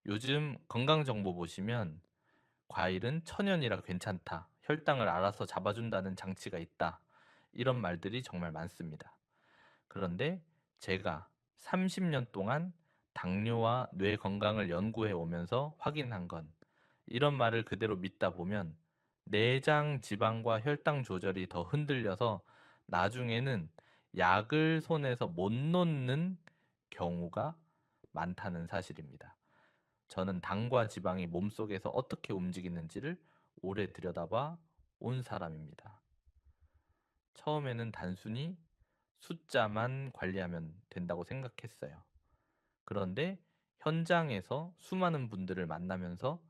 요즘 건강 정보 보시면 과일은 천연이라 괜찮다. 혈당을 알아서 잡아준다는 장치가 있다. 이런 말들이 정말 많습니다. 그런데 제가 30년 동안 당뇨와 뇌 건강을 연구해 오면서 확인한 건 이런 말을 그대로 믿다 보면 내장 지방과 혈당 조절이 더 흔들려서 나중에는 약을 손에서 못 놓는 경우가 많다는 사실입니다. 저는 당과 지방이 몸속에서 어떻게 움직이는지를 오래 들여다봐 온 사람입니다. 처음에는 단순히 숫자만 관리하면 된다고 생각했어요. 그런데 현장에서 수많은 분들을 만나면서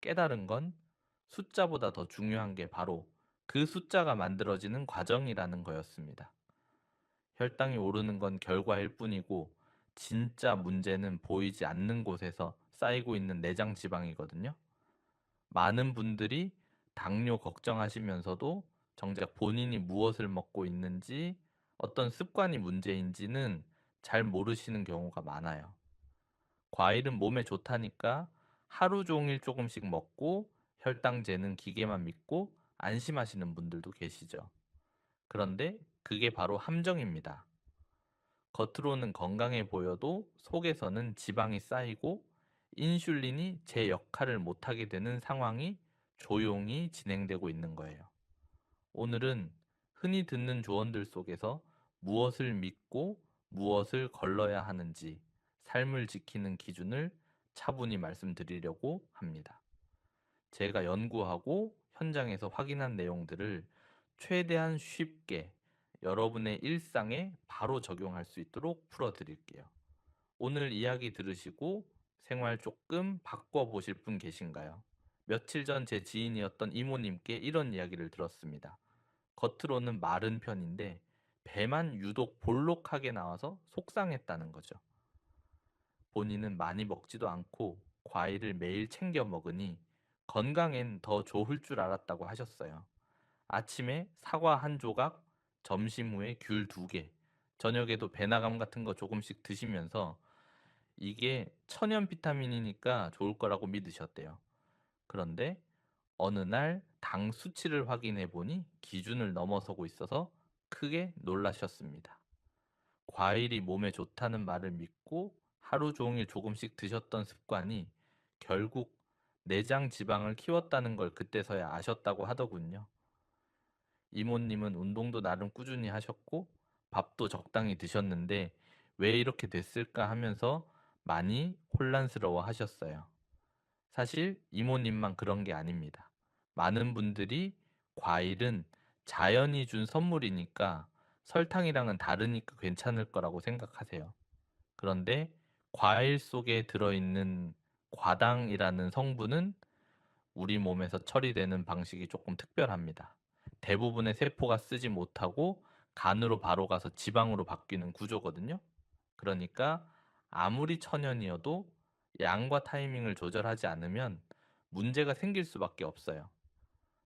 깨달은 건 숫자보다 더 중요한 게 바로 그 숫자가 만들어지는 과정이라는 거였습니다. 혈당이 오르는 건 결과일 뿐이고 진짜 문제는 보이지 않는 곳에서 쌓이고 있는 내장 지방이거든요. 많은 분들이 당뇨 걱정하시면서도 정작 본인이 무엇을 먹고 있는지 어떤 습관이 문제인지는 잘 모르시는 경우가 많아요. 과일은 몸에 좋다니까 하루 종일 조금씩 먹고 혈당 재는 기계만 믿고 안심하시는 분들도 계시죠. 그런데 그게 바로 함정입니다. 겉으로는 건강해 보여도 속에서는 지방이 쌓이고 인슐린이 제 역할을 못하게 되는 상황이 조용히 진행되고 있는 거예요. 오늘은 흔히 듣는 조언들 속에서 무엇을 믿고 무엇을 걸러야 하는지 삶을 지키는 기준을 차분히 말씀드리려고 합니다. 제가 연구하고 현장에서 확인한 내용들을 최대한 쉽게 여러분의 일상에 바로 적용할 수 있도록 풀어드릴게요. 오늘 이야기 들으시고 생활 조금 바꿔보실 분 계신가요? 며칠 전 제 지인이었던 이모님께 이런 이야기를 들었습니다. 겉으로는 마른 편인데 배만 유독 볼록하게 나와서 속상했다는 거죠. 본인은 많이 먹지도 않고 과일을 매일 챙겨 먹으니 건강엔 더 좋을 줄 알았다고 하셨어요. 아침에 사과 한 조각, 점심 후에 귤 두 개, 저녁에도 배나감 같은 거 조금씩 드시면서 이게 천연 비타민이니까 좋을 거라고 믿으셨대요. 그런데 어느 날 당 수치를 확인해 보니 기준을 넘어서고 있어서 크게 놀라셨습니다. 과일이 몸에 좋다는 말을 믿고 하루 종일 조금씩 드셨던 습관이 결국 내장 지방을 키웠다는 걸 그때서야 아셨다고 하더군요. 이모님은 운동도 나름 꾸준히 하셨고 밥도 적당히 드셨는데 왜 이렇게 됐을까 하면서 많이 혼란스러워 하셨어요. 사실 이모님만 그런 게 아닙니다. 많은 분들이 과일은 자연이 준 선물이니까 설탕이랑은 다르니까 괜찮을 거라고 생각하세요. 그런데 과일 속에 들어있는 과당이라는 성분은 우리 몸에서 처리되는 방식이 조금 특별합니다. 대부분의 세포가 쓰지 못하고 간으로 바로 가서 지방으로 바뀌는 구조거든요. 그러니까 아무리 천연이어도 양과 타이밍을 조절하지 않으면 문제가 생길 수밖에 없어요.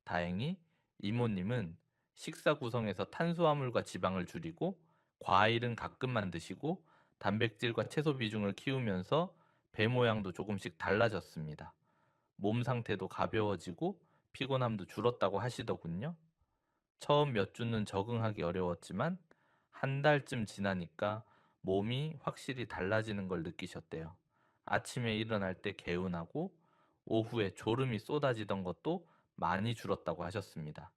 다행히 이모님은 식사 구성에서 탄수화물과 지방을 줄이고 과일은 가끔만 드시고 단백질과 채소 비중을 키우면서 배 모양도 조금씩 달라졌습니다. 몸 상태도 가벼워지고 피곤함도 줄었다고 하시더군요. 처음 몇 주는 적응하기 어려웠지만 한 달쯤 지나니까 몸이 확실히 달라지는 걸 느끼셨대요. 아침에 일어날 때 개운하고 오후에 졸음이 쏟아지던 것도 많이 줄었다고 하셨습니다.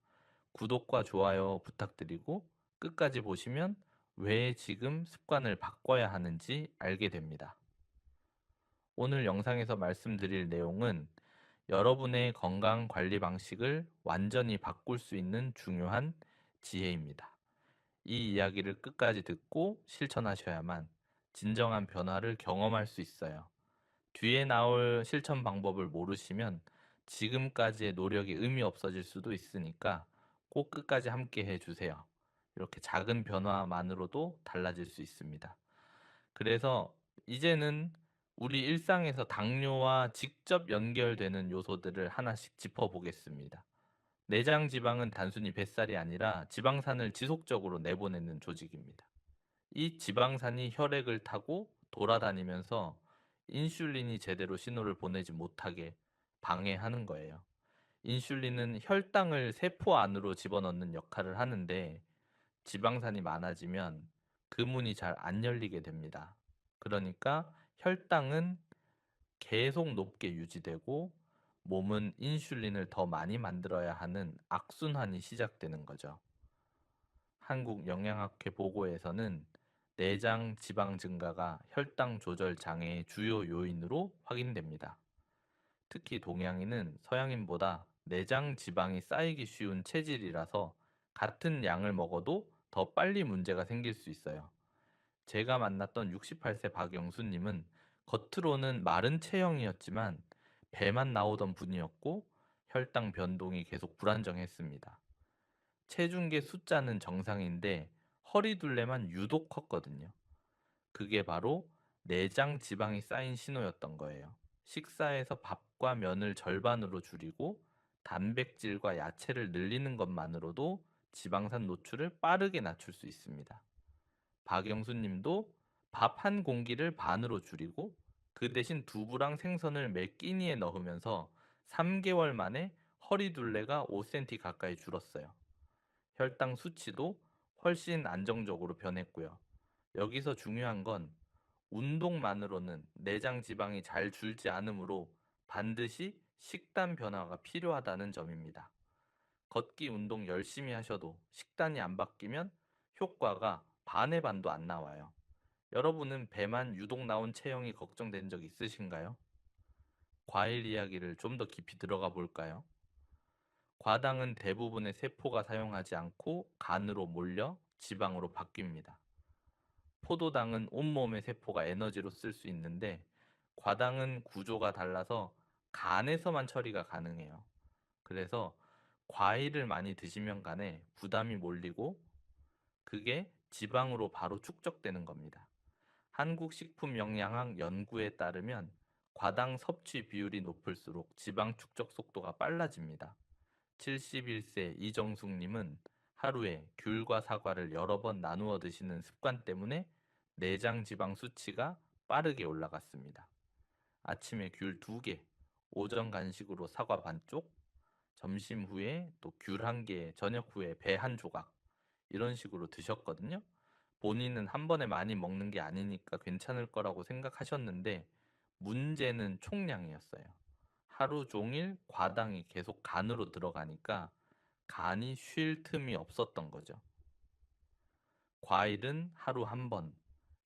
구독과 좋아요 부탁드리고 끝까지 보시면 왜 지금 습관을 바꿔야 하는지 알게 됩니다. 오늘 영상에서 말씀드릴 내용은 여러분의 건강 관리 방식을 완전히 바꿀 수 있는 중요한 지혜입니다. 이 이야기를 끝까지 듣고 실천하셔야만 진정한 변화를 경험할 수 있어요. 뒤에 나올 실천 방법을 모르시면 지금까지의 노력이 의미 없어질 수도 있으니까 꼭 끝까지 함께 해주세요. 이렇게 작은 변화만으로도 달라질 수 있습니다. 그래서 이제는 우리 일상에서 당뇨와 직접 연결되는 요소들을 하나씩 짚어보겠습니다. 내장 지방은 단순히 뱃살이 아니라 지방산을 지속적으로 내보내는 조직입니다. 이 지방산이 혈액을 타고 돌아다니면서 인슐린이 제대로 신호를 보내지 못하게 방해하는 거예요. 인슐린은 혈당을 세포 안으로 집어넣는 역할을 하는데 지방산이 많아지면 그 문이 잘 안 열리게 됩니다. 그러니까 혈당은 계속 높게 유지되고 몸은 인슐린을 더 많이 만들어야 하는 악순환이 시작되는 거죠. 한국영양학회 보고에서는 내장 지방 증가가 혈당 조절 장애의 주요 요인으로 확인됩니다. 특히 동양인은 서양인보다 내장 지방이 쌓이기 쉬운 체질이라서 같은 양을 먹어도 더 빨리 문제가 생길 수 있어요. 제가 만났던 68세 박영수님은 겉으로는 마른 체형이었지만 배만 나오던 분이었고 혈당 변동이 계속 불안정했습니다. 체중계 숫자는 정상인데 허리둘레만 유독 컸거든요. 그게 바로 내장 지방이 쌓인 신호였던 거예요. 식사에서 밥과 면을 절반으로 줄이고 단백질과 야채를 늘리는 것만으로도 지방산 노출을 빠르게 낮출 수 있습니다. 박영수 님도 밥 한 공기를 반으로 줄이고 그 대신 두부랑 생선을 매 끼니에 넣으면서 3개월 만에 허리 둘레가 5cm 가까이 줄었어요. 혈당 수치도 훨씬 안정적으로 변했고요. 여기서 중요한 건 운동만으로는 내장 지방이 잘 줄지 않으므로 반드시 식단 변화가 필요하다는 점입니다. 걷기 운동 열심히 하셔도 식단이 안 바뀌면 효과가 반의 반도 안 나와요. 여러분은 배만 유독 나온 체형이 걱정된 적 있으신가요? 과일 이야기를 좀 더 깊이 들어가 볼까요? 과당은 대부분의 세포가 사용하지 않고 간으로 몰려 지방으로 바뀝니다. 포도당은 온몸의 세포가 에너지로 쓸 수 있는데 과당은 구조가 달라서 간에서만 처리가 가능해요. 그래서 과일을 많이 드시면 간에 부담이 몰리고 그게 지방으로 바로 축적되는 겁니다. 한국식품영양학 연구에 따르면 과당 섭취 비율이 높을수록 지방 축적 속도가 빨라집니다. 71세 이정숙님은 하루에 귤과 사과를 여러 번 나누어 드시는 습관 때문에 내장 지방 수치가 빠르게 올라갔습니다. 아침에 귤 2개, 오전 간식으로 사과 반쪽, 점심 후에 또 귤 1개, 저녁 후에 배 한 조각 이런 식으로 드셨거든요. 본인은 한 번에 많이 먹는 게 아니니까 괜찮을 거라고 생각하셨는데 문제는 총량이었어요. 하루 종일 과당이 계속 간으로 들어가니까 간이 쉴 틈이 없었던 거죠. 과일은 하루 한 번,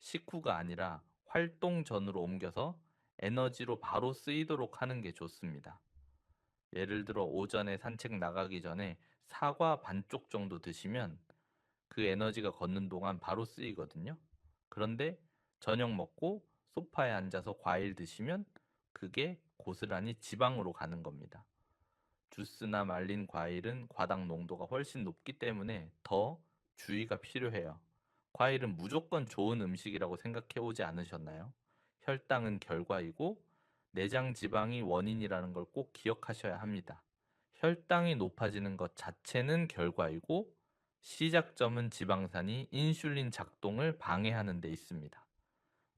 식후가 아니라 활동 전으로 옮겨서 에너지로 바로 쓰이도록 하는 게 좋습니다. 예를 들어 오전에 산책 나가기 전에 사과 반쪽 정도 드시면 그 에너지가 걷는 동안 바로 쓰이거든요. 그런데 저녁 먹고 소파에 앉아서 과일 드시면 그게 고스란히 지방으로 가는 겁니다. 주스나 말린 과일은 과당 농도가 훨씬 높기 때문에 더 주의가 필요해요. 과일은 무조건 좋은 음식이라고 생각해 오지 않으셨나요? 혈당은 결과이고 내장 지방이 원인이라는 걸 꼭 기억하셔야 합니다. 혈당이 높아지는 것 자체는 결과이고 시작점은 지방산이 인슐린 작동을 방해하는 데 있습니다.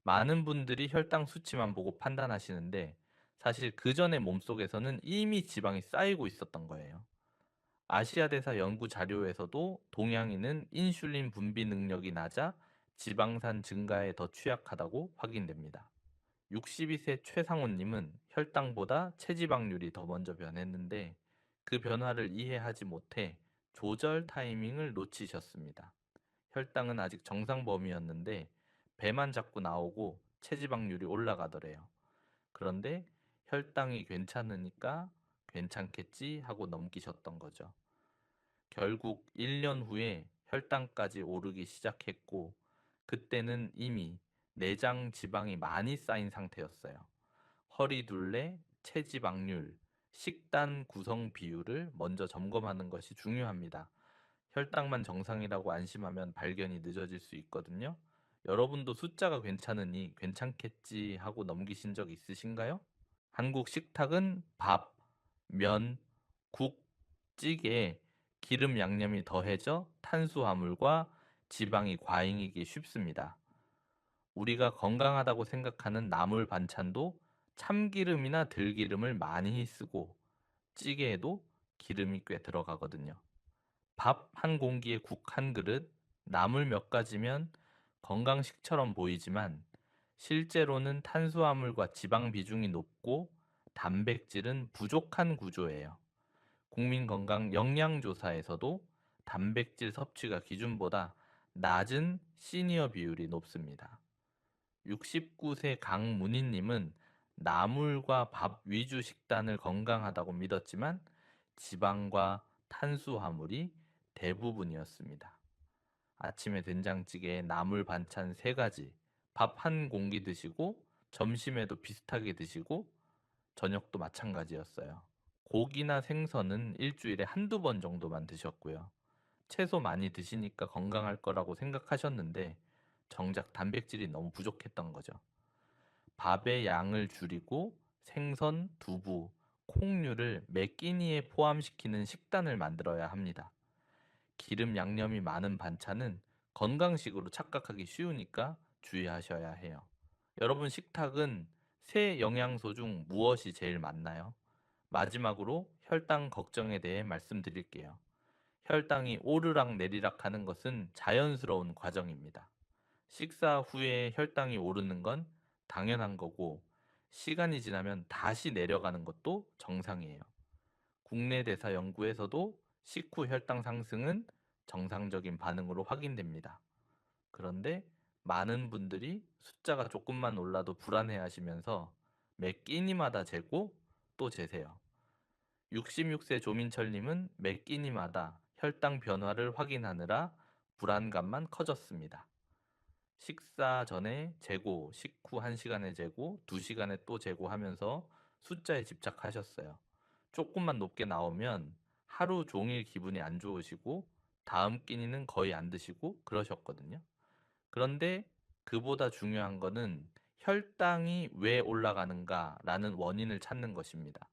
많은 분들이 혈당 수치만 보고 판단하시는데 사실 그 전에 몸속에서는 이미 지방이 쌓이고 있었던 거예요. 아시아대사 연구 자료에서도 동양인은 인슐린 분비 능력이 낮아 지방산 증가에 더 취약하다고 확인됩니다. 62세 최상호님은 혈당보다 체지방률이 더 먼저 변했는데 그 변화를 이해하지 못해 조절 타이밍을 놓치셨습니다. 혈당은 아직 정상 범위였는데 배만 자꾸 나오고 체지방률이 올라가더래요. 그런데 혈당이 괜찮으니까 괜찮겠지 하고 넘기셨던 거죠. 결국 1년 후에 혈당까지 오르기 시작했고 그때는 이미 내장 지방이 많이 쌓인 상태였어요. 허리둘레, 체지방률, 식단 구성 비율을 먼저 점검하는 것이 중요합니다. 혈당만 정상이라고 안심하면 발견이 늦어질 수 있거든요. 여러분도 숫자가 괜찮으니 괜찮겠지 하고 넘기신 적 있으신가요? 한국 식탁은 밥, 면, 국, 찌개에 기름 양념이 더해져 탄수화물과 지방이 과잉이기 쉽습니다. 우리가 건강하다고 생각하는 나물 반찬도 참기름이나 들기름을 많이 쓰고 찌개에도 기름이 꽤 들어가거든요. 밥 한 공기에 국 한 그릇, 나물 몇 가지면 건강식처럼 보이지만 실제로는 탄수화물과 지방 비중이 높고 단백질은 부족한 구조예요. 국민건강 영양조사에서도 단백질 섭취가 기준보다 낮은 시니어 비율이 높습니다. 69세 강문희님은 나물과 밥 위주 식단을 건강하다고 믿었지만 지방과 탄수화물이 대부분이었습니다. 아침에 된장찌개에 나물 반찬 3가지, 밥 한 공기 드시고 점심에도 비슷하게 드시고 저녁도 마찬가지였어요. 고기나 생선은 일주일에 한두 번 정도만 드셨고요. 채소 많이 드시니까 건강할 거라고 생각하셨는데 정작 단백질이 너무 부족했던 거죠. 밥의 양을 줄이고 생선, 두부, 콩류를 매 끼니에 포함시키는 식단을 만들어야 합니다. 기름 양념이 많은 반찬은 건강식으로 착각하기 쉬우니까 주의하셔야 해요. 여러분 식탁은 세 영양소 중 무엇이 제일 많나요? 마지막으로 혈당 걱정에 대해 말씀드릴게요. 혈당이 오르락 내리락 하는 것은 자연스러운 과정입니다. 식사 후에 혈당이 오르는 건 당연한 거고, 시간이 지나면 다시 내려가는 것도 정상이에요. 국내 대사 연구에서도 식후 혈당 상승은 정상적인 반응으로 확인됩니다. 그런데 많은 분들이 숫자가 조금만 올라도 불안해 하시면서 매 끼니마다 재고 또 재세요. 66세 조민철님은 매 끼니마다 혈당 변화를 확인하느라 불안감만 커졌습니다. 식사 전에 재고, 식후 1시간에 재고, 2시간에 또 재고 하면서 숫자에 집착하셨어요. 조금만 높게 나오면 하루 종일 기분이 안 좋으시고 다음 끼니는 거의 안 드시고 그러셨거든요. 그런데 그보다 중요한 거는 혈당이 왜 올라가는가라는 원인을 찾는 것입니다.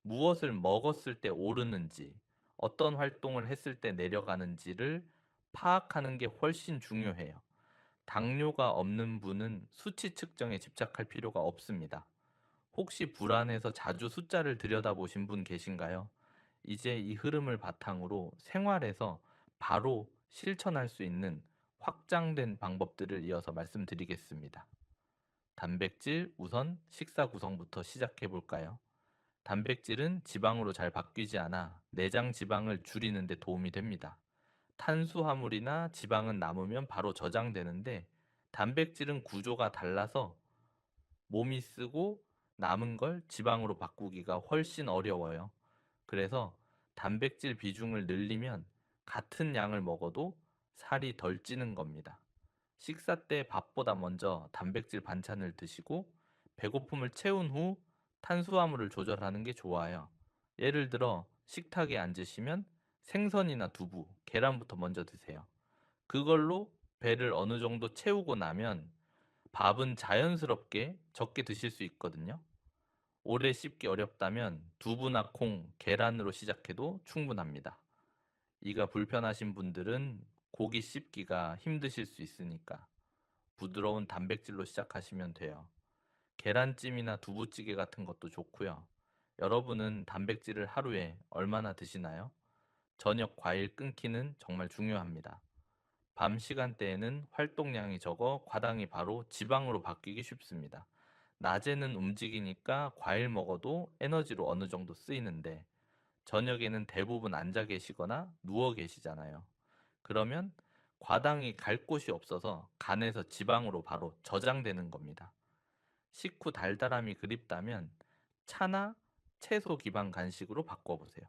무엇을 먹었을 때 오르는지, 어떤 활동을 했을 때 내려가는지를 파악하는 게 훨씬 중요해요. 당뇨가 없는 분은 수치 측정에 집착할 필요가 없습니다. 혹시 불안해서 자주 숫자를 들여다보신 분 계신가요? 이제 이 흐름을 바탕으로 생활에서 바로 실천할 수 있는 확장된 방법들을 이어서 말씀드리겠습니다. 단백질 우선 식사 구성부터 시작해 볼까요? 단백질은 지방으로 잘 바뀌지 않아 내장 지방을 줄이는 데 도움이 됩니다. 탄수화물이나 지방은 남으면 바로 저장되는데 단백질은 구조가 달라서 몸이 쓰고 남은 걸 지방으로 바꾸기가 훨씬 어려워요. 그래서 단백질 비중을 늘리면 같은 양을 먹어도 살이 덜 찌는 겁니다. 식사 때 밥보다 먼저 단백질 반찬을 드시고 배고픔을 채운 후 탄수화물을 조절하는 게 좋아요. 예를 들어 식탁에 앉으시면 생선이나 두부, 계란부터 먼저 드세요. 그걸로 배를 어느 정도 채우고 나면 밥은 자연스럽게 적게 드실 수 있거든요. 오래 씹기 어렵다면 두부나 콩, 계란으로 시작해도 충분합니다. 이가 불편하신 분들은 고기 씹기가 힘드실 수 있으니까 부드러운 단백질로 시작하시면 돼요. 계란찜이나 두부찌개 같은 것도 좋고요. 여러분은 단백질을 하루에 얼마나 드시나요? 저녁 과일 끊기는 정말 중요합니다. 밤 시간대에는 활동량이 적어 과당이 바로 지방으로 바뀌기 쉽습니다. 낮에는 움직이니까 과일 먹어도 에너지로 어느 정도 쓰이는데 저녁에는 대부분 앉아 계시거나 누워 계시잖아요. 그러면 과당이 갈 곳이 없어서 간에서 지방으로 바로 저장되는 겁니다. 식후 달달함이 그립다면 차나 채소 기반 간식으로 바꿔보세요.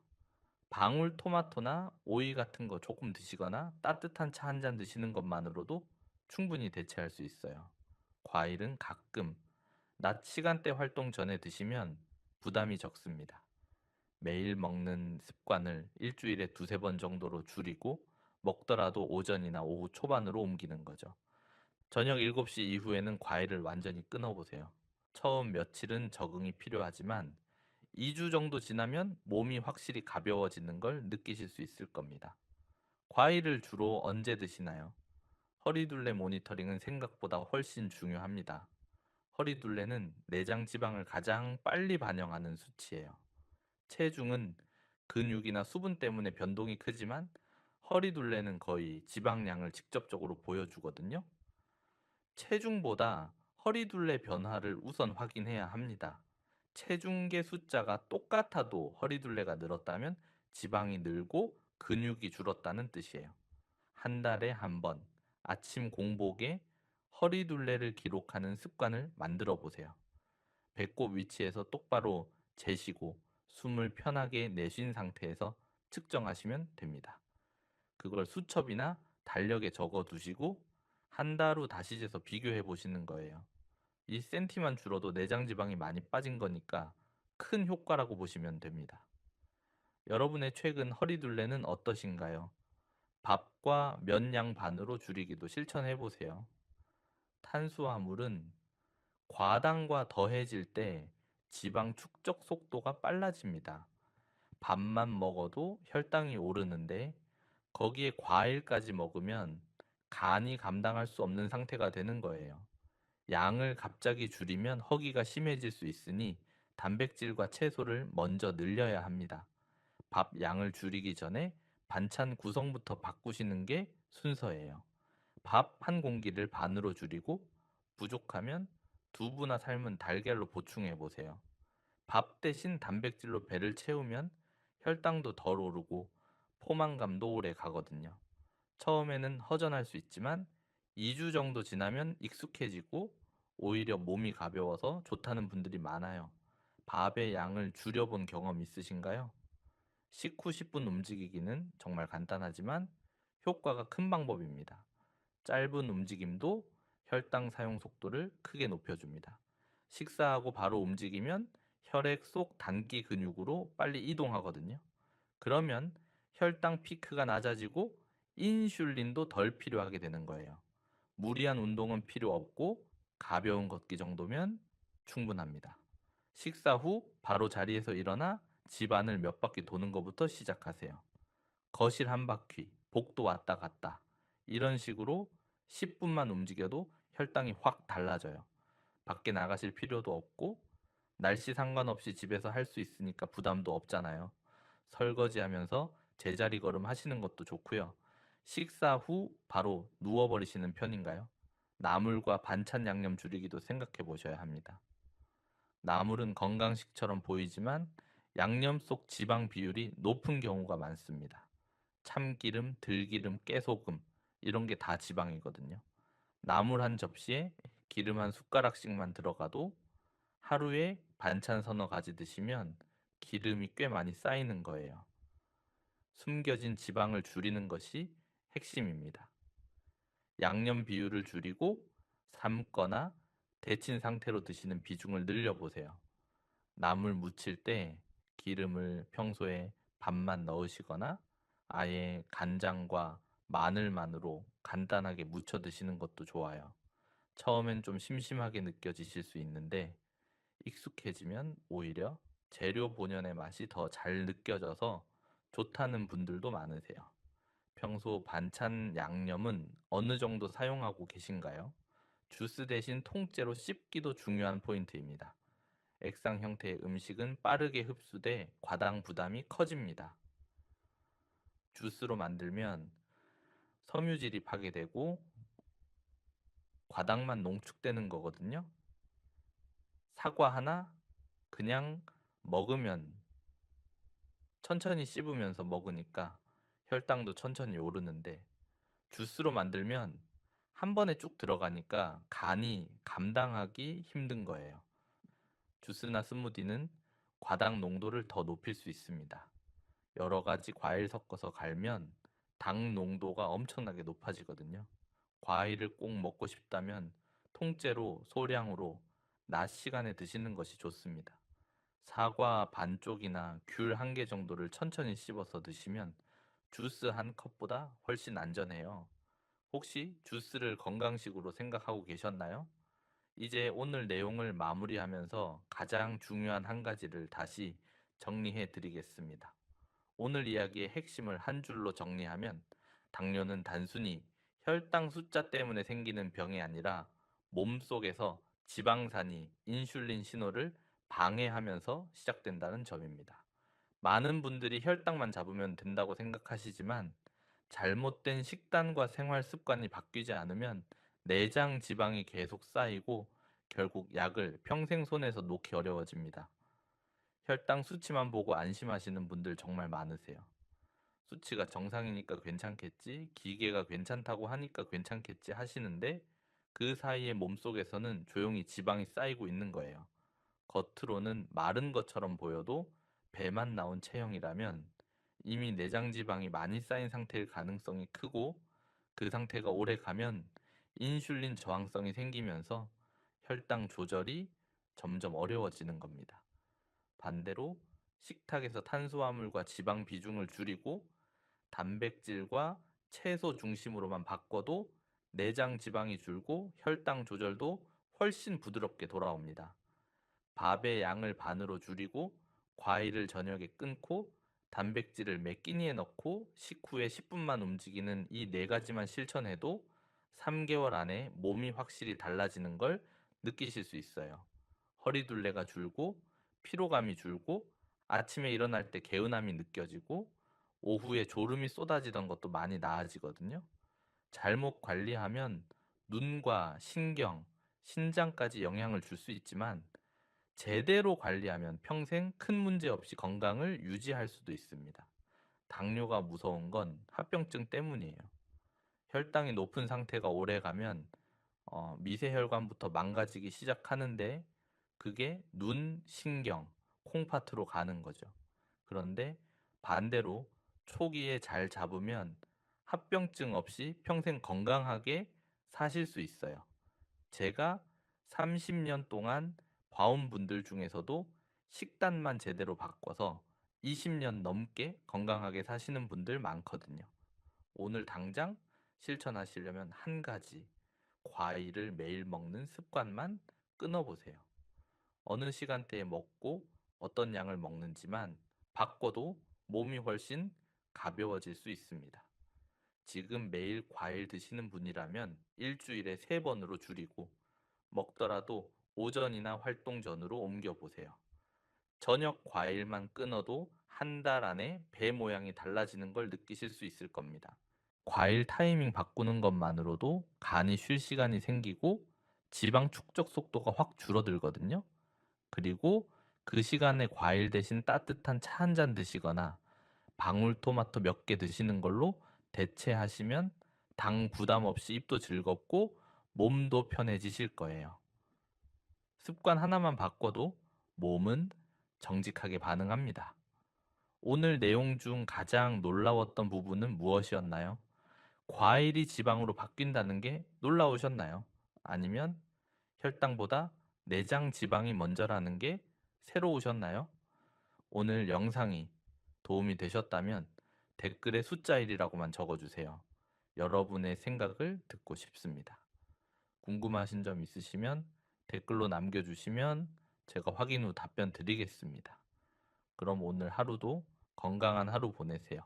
방울토마토나 오이 같은 거 조금 드시거나 따뜻한 차 한 잔 드시는 것만으로도 충분히 대체할 수 있어요. 과일은 가끔, 낮 시간대 활동 전에 드시면 부담이 적습니다. 매일 먹는 습관을 일주일에 두세 번 정도로 줄이고 먹더라도 오전이나 오후 초반으로 옮기는 거죠. 저녁 7시 이후에는 과일을 완전히 끊어보세요. 처음 며칠은 적응이 필요하지만 2주 정도 지나면 몸이 확실히 가벼워지는 걸 느끼실 수 있을 겁니다. 과일을 주로 언제 드시나요? 허리둘레 모니터링은 생각보다 훨씬 중요합니다. 허리둘레는 내장 지방을 가장 빨리 반영하는 수치예요. 체중은 근육이나 수분 때문에 변동이 크지만 허리둘레는 거의 지방량을 직접적으로 보여주거든요. 체중보다 허리둘레 변화를 우선 확인해야 합니다. 체중계 숫자가 똑같아도 허리둘레가 늘었다면 지방이 늘고 근육이 줄었다는 뜻이에요. 한 달에 한 번 아침 공복에 허리둘레를 기록하는 습관을 만들어 보세요. 배꼽 위치에서 똑바로 재시고 숨을 편하게 내쉰 상태에서 측정하시면 됩니다. 그걸 수첩이나 달력에 적어 두시고 한 달 후 다시 재서 비교해 보시는 거예요. 1cm만 줄어도 내장 지방이 많이 빠진 거니까 큰 효과라고 보시면 됩니다. 여러분의 최근 허리둘레는 어떠신가요? 밥과 면양 반으로 줄이기도 실천해 보세요. 탄수화물은 과당과 더해질 때 지방 축적 속도가 빨라집니다. 밥만 먹어도 혈당이 오르는데 거기에 과일까지 먹으면 간이 감당할 수 없는 상태가 되는 거예요. 양을 갑자기 줄이면 허기가 심해질 수 있으니 단백질과 채소를 먼저 늘려야 합니다. 밥 양을 줄이기 전에 반찬 구성부터 바꾸시는 게 순서예요. 밥 한 공기를 반으로 줄이고 부족하면 두부나 삶은 달걀로 보충해 보세요. 밥 대신 단백질로 배를 채우면 혈당도 덜 오르고 포만감도 오래 가거든요. 처음에는 허전할 수 있지만 2주 정도 지나면 익숙해지고 오히려 몸이 가벼워서 좋다는 분들이 많아요. 밥의 양을 줄여본 경험 있으신가요? 식후 10분 움직이기는 정말 간단하지만 효과가 큰 방법입니다. 짧은 움직임도 혈당 사용 속도를 크게 높여줍니다. 식사하고 바로 움직이면 혈액 속 단기 근육으로 빨리 이동하거든요. 그러면 혈당 피크가 낮아지고 인슐린도 덜 필요하게 되는 거예요. 무리한 운동은 필요 없고 가벼운 걷기 정도면 충분합니다. 식사 후 바로 자리에서 일어나 집안을 몇 바퀴 도는 것부터 시작하세요. 거실 한 바퀴, 복도 왔다 갔다. 이런 식으로 10분만 움직여도 혈당이 확 달라져요. 밖에 나가실 필요도 없고 날씨 상관없이 집에서 할 수 있으니까 부담도 없잖아요. 설거지하면서 제자리 걸음 하시는 것도 좋고요. 식사 후 바로 누워버리시는 편인가요? 나물과 반찬 양념 줄이기도 생각해 보셔야 합니다. 나물은 건강식처럼 보이지만 양념 속 지방 비율이 높은 경우가 많습니다. 참기름, 들기름, 깨소금 이런 게 다 지방이거든요. 나물 한 접시에 기름 한 숟가락씩만 들어가도 하루에 반찬 서너 가지 드시면 기름이 꽤 많이 쌓이는 거예요. 숨겨진 지방을 줄이는 것이 핵심입니다. 양념 비율을 줄이고 삶거나 데친 상태로 드시는 비중을 늘려보세요. 나물 무칠 때 기름을 평소에 반만 넣으시거나 아예 간장과 마늘만으로 간단하게 무쳐 드시는 것도 좋아요. 처음엔 좀 심심하게 느껴지실 수 있는데 익숙해지면 오히려 재료 본연의 맛이 더 잘 느껴져서 좋다는 분들도 많으세요. 평소 반찬 양념은 어느 정도 사용하고 계신가요? 주스 대신 통째로 씹기도 중요한 포인트입니다. 액상 형태의 음식은 빠르게 흡수돼 과당 부담이 커집니다. 주스로 만들면 섬유질이 파괴되고 과당만 농축되는 거거든요. 사과 하나 그냥 먹으면 천천히 씹으면서 먹으니까 혈당도 천천히 오르는데 주스로 만들면 한 번에 쭉 들어가니까 간이 감당하기 힘든 거예요. 주스나 스무디는 과당 농도를 더 높일 수 있습니다. 여러 가지 과일 섞어서 갈면 당 농도가 엄청나게 높아지거든요. 과일을 꼭 먹고 싶다면 통째로 소량으로 낮 시간에 드시는 것이 좋습니다. 사과 반쪽이나 귤 한 개 정도를 천천히 씹어서 드시면 주스 한 컵보다 훨씬 안전해요. 혹시 주스를 건강식으로 생각하고 계셨나요? 이제 오늘 내용을 마무리하면서 가장 중요한 한 가지를 다시 정리해 드리겠습니다. 오늘 이야기의 핵심을 한 줄로 정리하면 당뇨는 단순히 혈당 숫자 때문에 생기는 병이 아니라 몸속에서 지방산이 인슐린 신호를 방해하면서 시작된다는 점입니다. 많은 분들이 혈당만 잡으면 된다고 생각하시지만 잘못된 식단과 생활 습관이 바뀌지 않으면 내장 지방이 계속 쌓이고 결국 약을 평생 손에서 놓기 어려워집니다. 혈당 수치만 보고 안심하시는 분들 정말 많으세요. 수치가 정상이니까 괜찮겠지, 기계가 괜찮다고 하니까 괜찮겠지 하시는데 그 사이에 몸속에서는 조용히 지방이 쌓이고 있는 거예요. 겉으로는 마른 것처럼 보여도 배만 나온 체형이라면 이미 내장 지방이 많이 쌓인 상태일 가능성이 크고 그 상태가 오래 가면 인슐린 저항성이 생기면서 혈당 조절이 점점 어려워지는 겁니다. 반대로 식탁에서 탄수화물과 지방 비중을 줄이고 단백질과 채소 중심으로만 바꿔도 내장 지방이 줄고 혈당 조절도 훨씬 부드럽게 돌아옵니다. 밥의 양을 반으로 줄이고 과일을 저녁에 끊고 단백질을 매 끼니에 넣고 식후에 10분만 움직이는 이 네 가지만 실천해도 3개월 안에 몸이 확실히 달라지는 걸 느끼실 수 있어요. 허리둘레가 줄고 피로감이 줄고 아침에 일어날 때 개운함이 느껴지고 오후에 졸음이 쏟아지던 것도 많이 나아지거든요. 잘못 관리하면 눈과 신경, 신장까지 영향을 줄 수 있지만 제대로 관리하면 평생 큰 문제 없이 건강을 유지할 수도 있습니다. 당뇨가 무서운 건 합병증 때문이에요. 혈당이 높은 상태가 오래 가면 미세혈관부터 망가지기 시작하는데 그게 눈, 신경, 콩팥으로 가는 거죠. 그런데 반대로 초기에 잘 잡으면 합병증 없이 평생 건강하게 사실 수 있어요. 제가 30년 동안 봐온 분들 중에서도 식단만 제대로 바꿔서 20년 넘게 건강하게 사시는 분들 많거든요. 오늘 당장 실천하시려면 한 가지, 과일을 매일 먹는 습관만 끊어보세요. 어느 시간대에 먹고 어떤 양을 먹는지만 바꿔도 몸이 훨씬 가벼워질 수 있습니다. 지금 매일 과일 드시는 분이라면 일주일에 3번으로 줄이고 먹더라도 오전이나 활동 전으로 옮겨보세요. 저녁 과일만 끊어도 한 달 안에 배 모양이 달라지는 걸 느끼실 수 있을 겁니다. 과일 타이밍 바꾸는 것만으로도 간이 쉴 시간이 생기고 지방 축적 속도가 확 줄어들거든요. 그리고 그 시간에 과일 대신 따뜻한 차 한 잔 드시거나 방울토마토 몇 개 드시는 걸로 대체하시면 당 부담 없이 입도 즐겁고 몸도 편해지실 거예요. 습관 하나만 바꿔도 몸은 정직하게 반응합니다. 오늘 내용 중 가장 놀라웠던 부분은 무엇이었나요? 과일이 지방으로 바뀐다는 게 놀라우셨나요? 아니면 혈당보다 내장 지방이 먼저라는 게 새로우셨나요? 오늘 영상이 도움이 되셨다면 댓글에 숫자 1이라고만 적어주세요. 여러분의 생각을 듣고 싶습니다. 궁금하신 점 있으시면 댓글로 남겨주시면 제가 확인 후 답변 드리겠습니다. 그럼 오늘 하루도 건강한 하루 보내세요.